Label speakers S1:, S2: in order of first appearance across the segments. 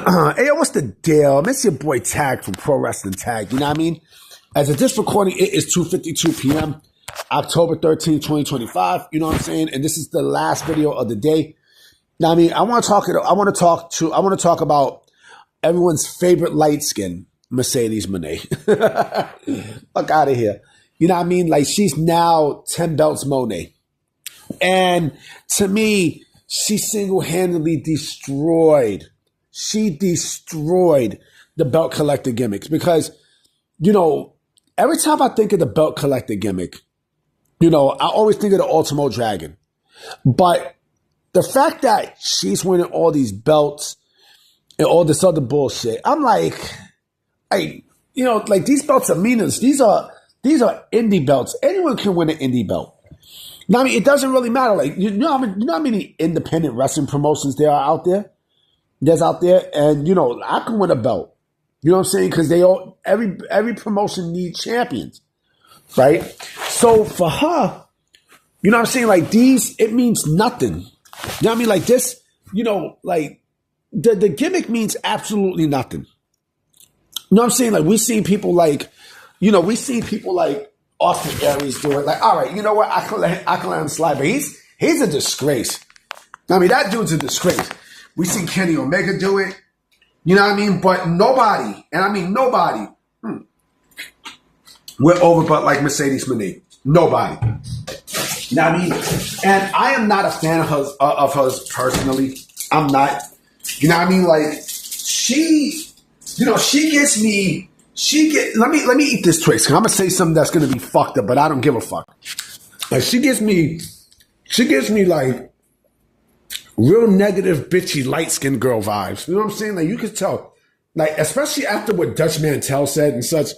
S1: Hey, yo, what's the deal? It's your boy Tag from Pro Wrestling Tag. You know what I mean? As of this recording, it is 2:52 p.m., October 13th, 2025. You know what I'm saying? And this is the last video of the day. Now, I mean, I want to talk about everyone's favorite light skin, Mercedes Moné. Fuck out of here. You know what I mean? Like, she's now 10 belts Moné. And to me, she single-handedly destroyed the belt collector gimmicks because, you know, every time I think of the belt collector gimmick, you know, I always think of the Ultimo Dragon. But the fact that she's winning all these belts and all this other bullshit, I'm like, hey, you know, like these belts are meaningless. These are indie belts. Anyone can win an indie belt. Now, I mean, it doesn't really matter. Like, you know how many independent wrestling promotions there are out there? There's out there, and you know, I can win a belt. You know what I'm saying? Because every promotion needs champions, right? So for her, you know what I'm saying? Like these, it means nothing. You know what I mean? Like this, you know, like the gimmick means absolutely nothing. You know what I'm saying? Like we've seen people like Austin Aries do it. Like, all right, you know what? I can let him slide, but he's a disgrace. I mean, that dude's a disgrace. We seen Kenny Omega do it. You know what I mean? But nobody, and I mean nobody, went over but like Mercedes Moné. Nobody. You know what I mean? And I am not a fan of hers personally. I'm not. You know what I mean? Like, let me eat this Twix, because I'm going to say something that's going to be fucked up, but I don't give a fuck. Like, she gives me like real negative, bitchy, light-skinned girl vibes. You know what I'm saying? Like, you can tell. Like, especially after what Dutch Mantel said and such,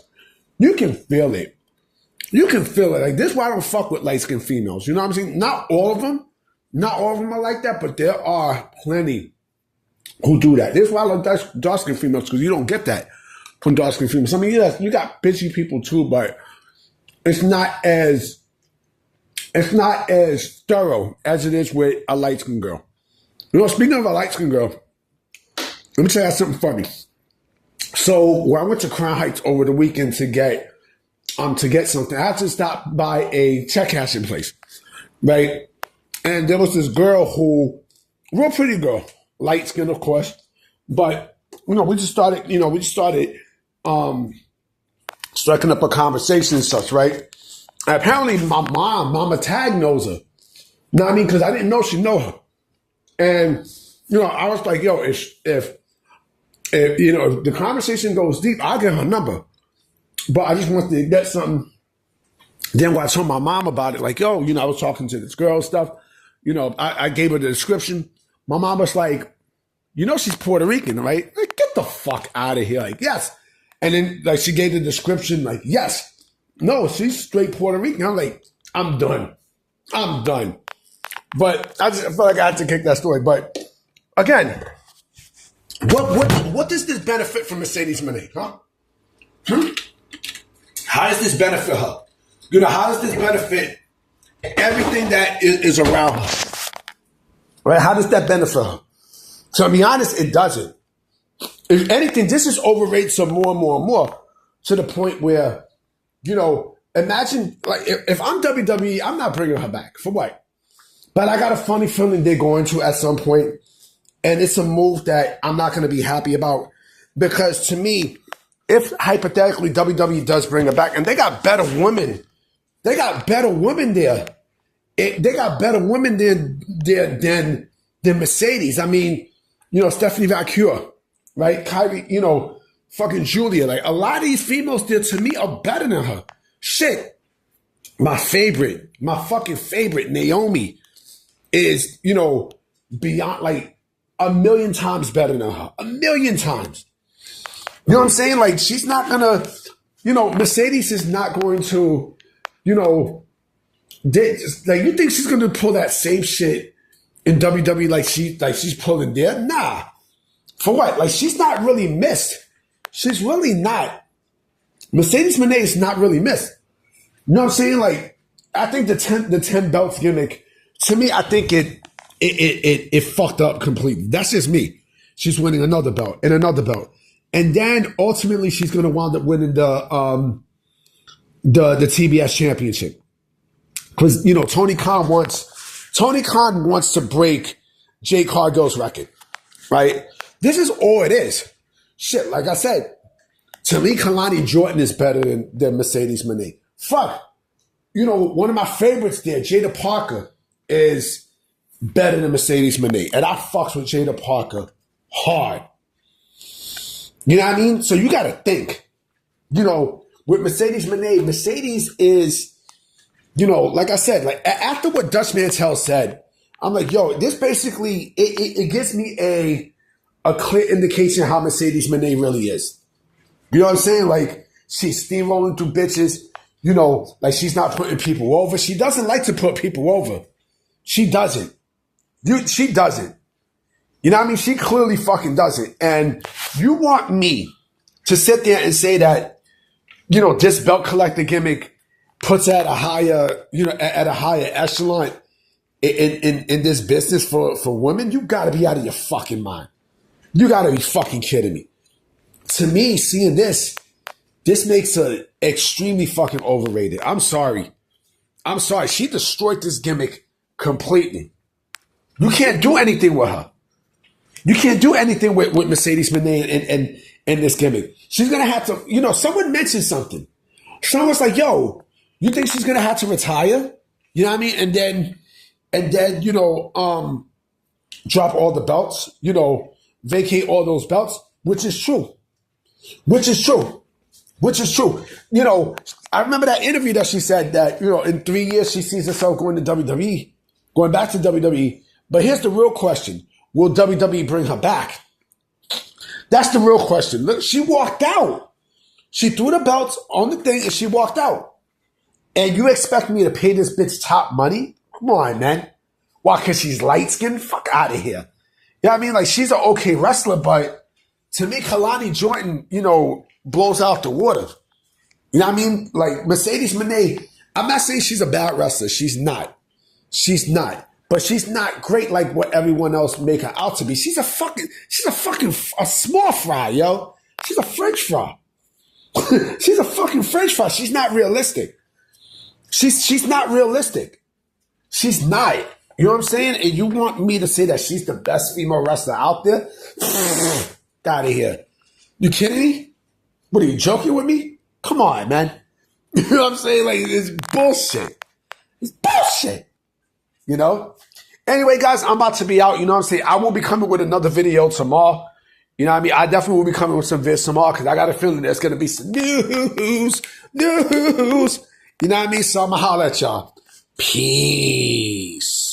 S1: you can feel it. You can feel it. Like, this is why I don't fuck with light-skinned females. You know what I'm saying? Not all of them are like that, but there are plenty who do that. This is why I love dark-skinned females, because you don't get that from dark-skinned females. I mean, you got bitchy people too, but it's not as thorough as it is with a light-skinned girl. You know, speaking of a light-skinned girl, let me tell you something funny. So when I went to Crown Heights over the weekend to get something, I had to stop by a check cashing place, right? And there was this girl real pretty girl, light-skinned, of course, but you know, we just started striking up a conversation and such, right? And apparently my Mama Tag knows her. You know what I mean? Because I didn't know she know her. And, you know, I was like, yo, if the conversation goes deep, I'll get her number. But I just wanted to get something. Then when I told my mom about it, like, yo, you know, I was talking to this girl and stuff. You know, I gave her the description. My mom was like, you know, she's Puerto Rican, right? Like, get the fuck out of here. Like, yes. And then, like, she gave the description, like, yes. No, she's straight Puerto Rican. I'm like, I'm done. But I felt like I had to kick that story. But again, what does this benefit from Mercedes Moné, huh? How does this benefit her? You know, how does this benefit everything that is around her? Right? How does that benefit her? So, to be honest, it doesn't. If anything, this is overrated some more and more and more to the point where, you know, imagine, like, if I'm WWE, I'm not bringing her back. For what? But I got a funny feeling they're going to at some point, and it's a move that I'm not going to be happy about, because to me, if hypothetically WWE does bring her back, and they got better women there. They got better women than Mercedes. I mean, you know, Stephanie Valkyrie, right? Kyrie, you know, fucking Julia. Like, a lot of these females there to me are better than her. Shit. My fucking favorite, Naomi, is, you know, beyond, like, 1,000,000 times better than her. 1,000,000 times. You know what I'm saying? Like, she's not gonna, you know, Mercedes is not going to, you know, like, you think she's gonna pull that same shit in WWE like she's pulling there? Nah. For what? Like, she's not really missed. She's really not. Mercedes Moné is not really missed. You know what I'm saying? Like, I think the 10 belts gimmick, to me, I think it fucked up completely. That's just me. she's winning another belt and another belt. And then ultimately she's going to wind up winning the TBS championship. Because, you know, Tony Khan wants to break Jade Cargill's record, right? This is all it is. Shit, like I said, to me, Kalani Jordan is better than Mercedes Moné. Fuck. You know, one of my favorites there, Jada Parker, is better than Mercedes Moné. And I fucks with Jada Parker hard. You know what I mean? So you got to think, you know, with Mercedes Moné, Mercedes is, you know, like I said, like after what Dutch Mantel said, I'm like, yo, this basically, it gives me a clear indication how Mercedes Moné really is. You know what I'm saying? Like, she's steamrolling through bitches, you know, like she's not putting people over. She doesn't like to put people over. She doesn't. She doesn't. You know what I mean? She clearly fucking doesn't. And you want me to sit there and say that, you know, this belt collector gimmick puts at a higher, you know, at a higher echelon in this business for women? You gotta be out of your fucking mind. You gotta be fucking kidding me. To me, seeing this makes her extremely fucking overrated. I'm sorry. She destroyed this gimmick completely. You can't do anything with her. You can't do anything with Mercedes Moné and this gimmick. She's going to have to, you know, someone mentioned something. Someone was like, yo, you think she's going to have to retire? You know what I mean? And then, you know, drop all the belts, you know, vacate all those belts, which is true. You know, I remember that interview that she said that, you know, in 3 years she sees herself going to WWE, going back to WWE. But here's the real question. Will WWE bring her back? That's the real question. Look, she walked out. She threw the belts on the thing and she walked out. And you expect me to pay this bitch top money? Come on, man. Why? Because she's light-skinned? Fuck out of here. You know what I mean? Like, she's an okay wrestler, but to me, Kalani Jordan, you know, blows out the water. You know what I mean? Like, Mercedes Moné, I'm not saying she's a bad wrestler. She's not. But she's not great like what everyone else make her out to be. She's a small fry, yo. She's a French fry. She's a fucking French fry. She's not realistic. She's not realistic. She's not. You know what I'm saying? And you want me to say that she's the best female wrestler out there? Get out of here. You kidding me? What, are you joking with me? Come on, man. You know what I'm saying? Like, it's bullshit. It's bullshit. You know? Anyway, guys, I'm about to be out. You know what I'm saying? I will be coming with another video tomorrow. You know what I mean? I definitely will be coming with some vids tomorrow because I got a feeling there's going to be some news. You know what I mean? So I'm going to holler at y'all. Peace.